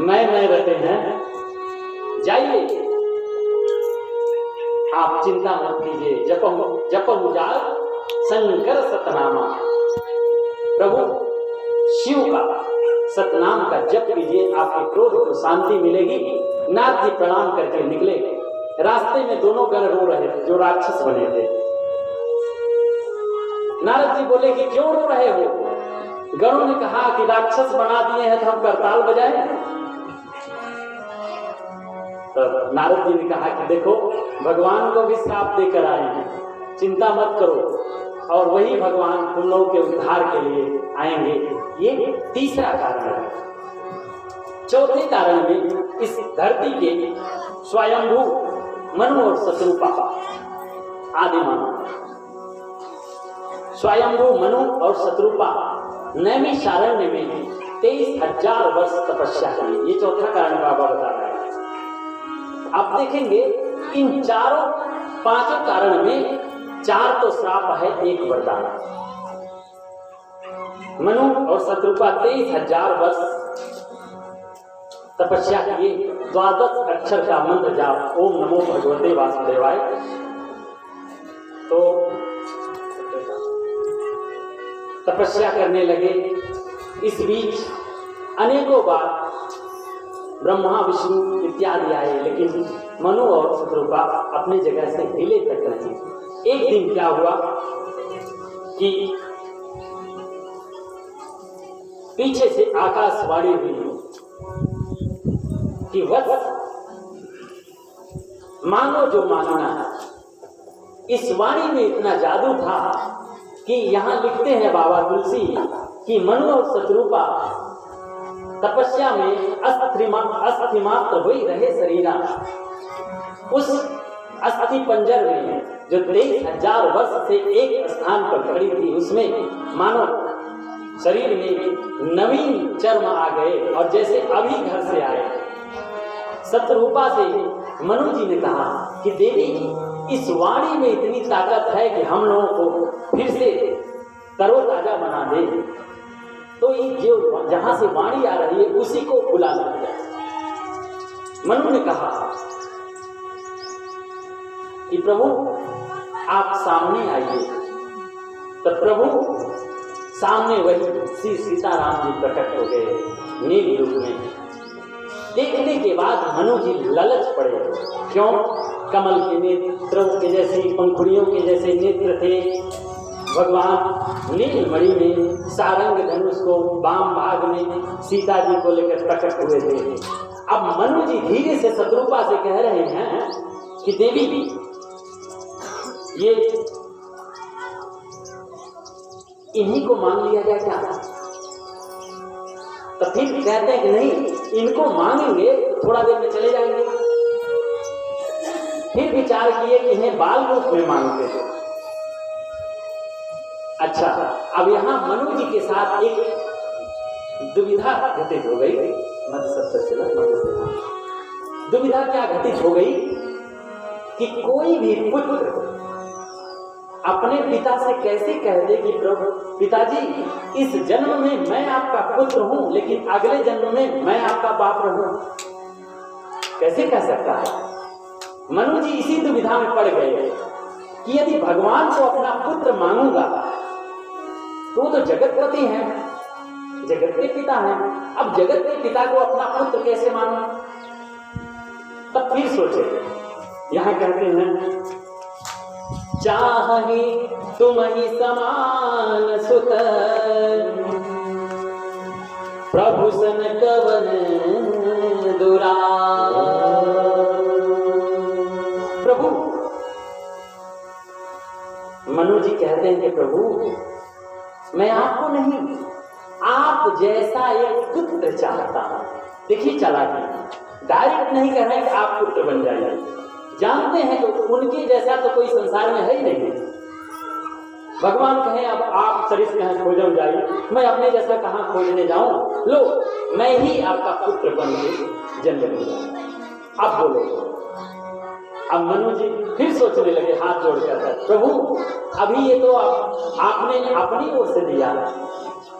मैं रहते हैं, जाइए आप चिंता मत कीजिए। जपम जाल शंकर सतनामा, प्रभु शिव का सतनाम का जप कीजिए, आपके क्रोध को शांति मिलेगी। नाथ जी प्रणाम करके निकले। रास्ते में दोनों गण रो रहे थे जो राक्षस बने थे। नारद जी बोले कि क्यों रो रहे हो? गणों ने कहा कि राक्षस बना दिए हैं तो हम करताल बजाएं। तो नारद जी ने कहा कि देखो, भगवान को भी श्राप देकर आए हैं, चिंता मत करो, और वही भगवान तुम लोगों के उद्धार के लिए आएंगे। ये तीसरा कारण है। चौथे कारण में इस धरती के स्वयंभू मनु और शत्रुपा आदि मानव, स्वयंभू मनु और शत्रुपा नैमिषारण्य में 23,000 वर्ष तपस्या की। ये चौथा कारण बाबा बता रहे हैं। आप देखेंगे इन पांचों कारण में 4 तो श्राप है, 1 वरदान। मनु और शत्रुपा 23,000 वर्ष तपस्या किए, 12 अक्षर का मंत्र जाप, ओम नमो भगवते वासुदेवाय। तो तपस्या करने लगे। इस बीच अनेकों बार ब्रह्मा विष्णु इत्यादि आए, लेकिन मनु और शत्रुपा अपनी जगह से हिले तक नहीं। एक दिन क्या हुआ कि पीछे से आकाशवाणी हुई कि वत्स मानो जो मानना है। इस वाणी में इतना जादू था कि यहां लिखते हैं बाबा तुलसी कि मनु और शत्रुपा तपस्या में अस्थिमात्र वही रहे शरीरा। उस अस्थि पंजर में जो 23,000 वर्ष से एक स्थान पर खड़ी थी, उसमें मानो शरीर में नवीन चर्म आ गए और जैसे अभी घर से आए। शत्रुपा से मनु जी ने कहा कि देवी, इस वाणी में इतनी ताकत है कि हम लोगों को फिर से तरोताजा बना दे। तो ये जो जहां से वाणी आ रही है उसी को बुला लिया। मनु ने कहा कि प्रभु आप सामने आइए। तो प्रभु सामने वही श्री सीताराम जी प्रकट हो गए नील रूप में। देखने के बाद मनु जी ललच पड़े। क्यों? कमल के नेत्रों के जैसे, पंखुड़ियों के जैसे नेत्र थे। भगवान नीलमणि में सारंग धनुष को वाम भाग में सीता जी को लेकर प्रकट हुए थे। अब मनु जी धीरे से शत्रुपा से कह रहे हैं कि देवी, ये इन्हीं को मान लिया जाए क्या? तो फिर कहते हैं कि नहीं, इनको मांगेंगे तो थोड़ा देर में चले जाएंगे। फिर विचार किए कि इन्हें बाल रूप में मांगते थे। अच्छा, अब यहां मनु जी के साथ एक दुविधा घटित हो गई। दुविधा क्या घटित हो गई कि कोई भी पुत्र अपने पिता से कैसे कह दे कि प्रभु पिताजी, इस जन्म में मैं आपका पुत्र हूं, लेकिन अगले जन्म में मैं आपका बाप रहूं। कैसे कह सकता है? मनु जी इसी दुविधा में पड़ गए कि यदि भगवान को अपना पुत्र मांगूंगा तो जगतपति हैं, जगत के पिता हैं। अब जगत के पिता को अपना पुत्र कैसे मानूं? तब फिर सोचे। यहां कहते हैं, चाहि तुम ही समान सुत, प्रभु सन कवन दुरा। प्रभु, मनु जी कहते हैं कि प्रभु, मैं आपको नहीं, आप जैसा एक पुत्र चाहता हूं। देखिए चालाकी, डायरेक्ट नहीं कह रहे हैं कि आप पुत्र बन जाइए। जानते हैं तो उनके जैसा तो कोई संसार में है ही नहीं। भगवान कहें अब आप शरीर में खोजो जाइए, मैं अपने जैसा कहां खोजने जाऊं? लो, मैं ही आपका पुत्र बन के जन्म लूंगा। अब बोलो। अब मनु जी फिर सोचने लगे हाथ जोड़कर, प्रभु अभी ये तो आपने अपनी ओर से दिया,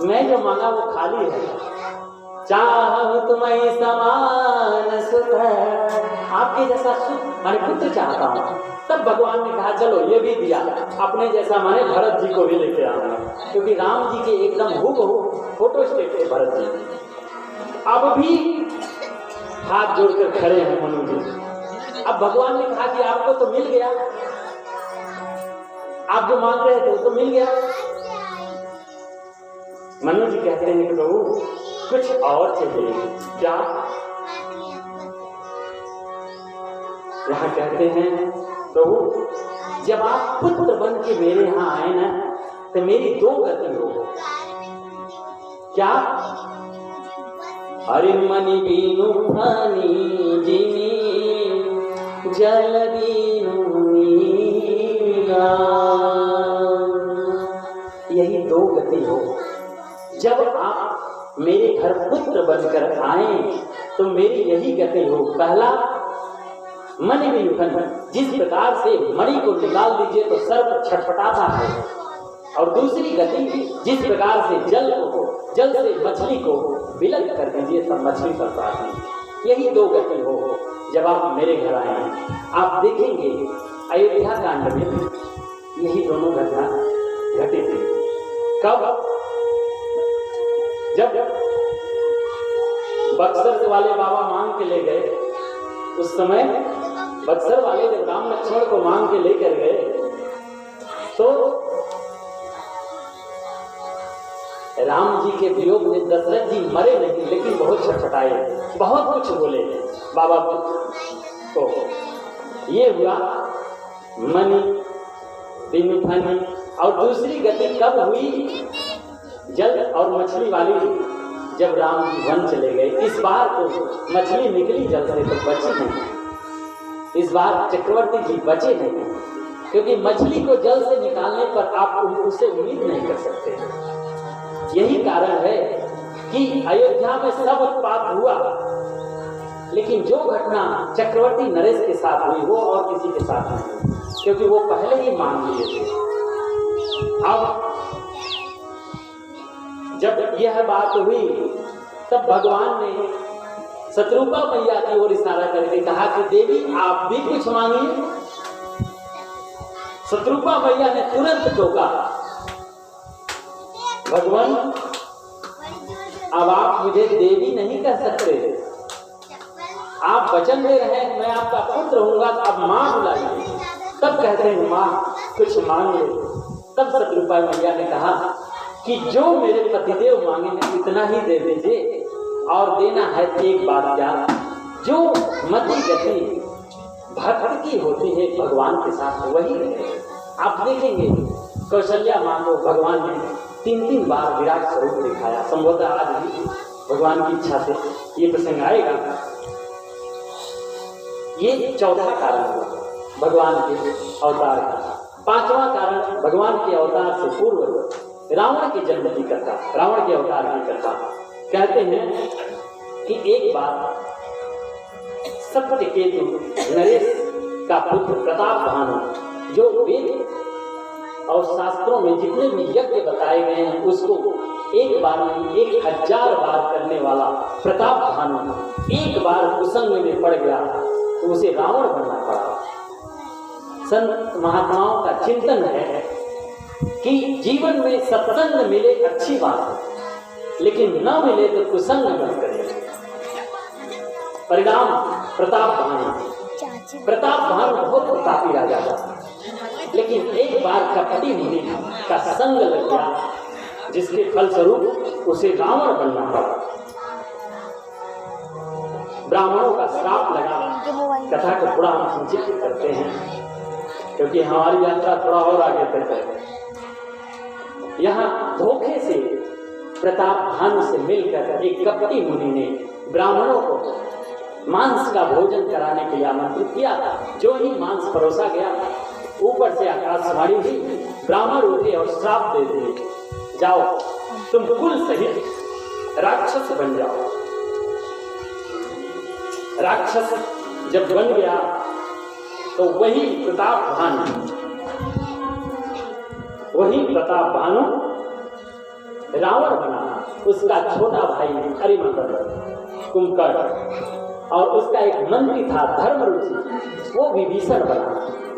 मैं जो मांगा वो खाली है। चाहूं तुम्हें समान सुत, आपके जैसा सुत माने पुत्र चाहता हूँ। तब भगवान ने कहा चलो ये भी दिया, अपने जैसा माने भरत जी को भी लेके आऊंगा, क्योंकि राम जी के एकदम हूबहू फोटो स्टेट थे भरत जी। अब भी हाथ जोड़कर खड़े हैं मनु जी। अब भगवान ने कहा कि आपको तो मिल गया, आप जो मांग रहे थे तो मिल गया। मनु जी कहते हैं कि प्रभु कुछ और चाहिए। क्या? यहाँ कहते हैं प्रभु जब आप पुत्र बन के मेरे यहाँ आए ना तो मेरी दो गति हो। क्या? हरि मनि बीनु भानी जिनी जल बीनु नीरा, यही दो गति हो। जब आप मेरे घर पुत्र बनकर आए तो मेरी यही गति हो। पहला मणि बीनु, जिस प्रकार से मणि को निकाल दीजिए तो सर्प छटपटाता है, और दूसरी गति जिस प्रकार से जल से मछली को विलग कर दीजिए तब मछली तरता है। यही दो गति हो जब आप मेरे घर आए। आप देखेंगे अयोध्या कांड में यही दोनों घटना घटित थी। कब? जब बक्सर वाले बाबा मांग के ले गए, उस समय बक्सर वाले जब राम लक्ष्मण को मांग के लेकर गए तो राम जी के वियोग में दशरथ जी मरे नहीं, लेकिन बहुत छटपटाए, बहुत कुछ बोले बाबा को। ये हुआ मणि बीनु भानी। और दूसरी गति कब हुई? जल और मछली वाली, जब राम जी वन चले गए। इस बार तो मछली निकली जल से तो बची नहीं, इस बार चक्रवर्ती जी बचे नहीं, क्योंकि मछली को जल से निकालने पर आप उससे उम्मीद नहीं कर सकते। यही कारण है कि अयोध्या में सब उत्पात हुआ, लेकिन जो घटना चक्रवर्ती नरेश के साथ हुई वो और किसी के साथ नहीं हुई, क्योंकि वो पहले ही मान लिए थे। अब जब यह बात हुई तब भगवान ने शत्रुपा मैया की ओर इशारा करके कहा कि देवी आप भी कुछ मांगिए। शत्रुपा मैया ने तुरंत टोका, भगवान अब आप मुझे देवी नहीं कह सकते, आप वचन दे रहे हैं मैं आपका पुत्र होऊंगा, तो अब मां बुलाइए। तब कहते हैं मां कुछ मांगे। तब शत्रुपा मैया ने कहा कि जो मेरे पतिदेव मांगे इतना ही दे दीजिए, और देना है एक बात क्या, जो मति गति भक्त की होती है भगवान के साथ वही है। आप देखेंगे कौशल्या मां को भगवान ने 3 बार विराट स्वरूप दिखाया। संभवतः आज भी भगवान की इच्छा से ये प्रसंग आएगा। ये चौथा कारण हुआ भगवान के अवतार का। 5वां कारण भगवान के अवतार से पूर्व रावण के जन्म की कथा, रावण के अवतार की कथा। कहते हैं कि एक बार सत्यकेतु नरेश का पुत्र प्रताप भानु, जो वेद और शास्त्रों में जितने भी यज्ञ बताए गए हैं उसको एक बार में 1000 बार करने वाला प्रताप भानु एक बार कुसंग में पड़ गया तो उसे रावण बनना पड़ा। संत महात्माओं का चिंतन है कि जीवन में सत्संग मिले अच्छी बात है, लेकिन न मिले तो कुसंग मत करें। परिणाम प्रताप भानु बहुत प्रतापी राजा था, लेकिन एक बार कपटी मुनि का संग लग गया, जिसके फलस्वरूप उसे रावण बनना पड़ा। ब्राह्मणों का श्राप लगा। कथा को थोड़ा हम संक्षिप्त करते हैं क्योंकि हमारी यात्रा थोड़ा और आगे तक है। यहाँ धोखे से प्रताप भानु से मिलकर एक कपटी मुनि ने ब्राह्मणों को मांस का भोजन कराने के लिए आमंत्रित किया। जो ही मांस परोसा गया, ऊपर से आकाशवाणी हुई, ब्राह्मण उठे और श्राप दे दिए, जाओ तुम कुल सहित राक्षस बन जाओ। राक्षस जब बन गया तो वही प्रताप भानु रावण बना। उसका छोटा भाई अरिमर्दन कुंभकर्ण और उसका एक मंत्री था धर्मरुचि, वो विभीषण बना।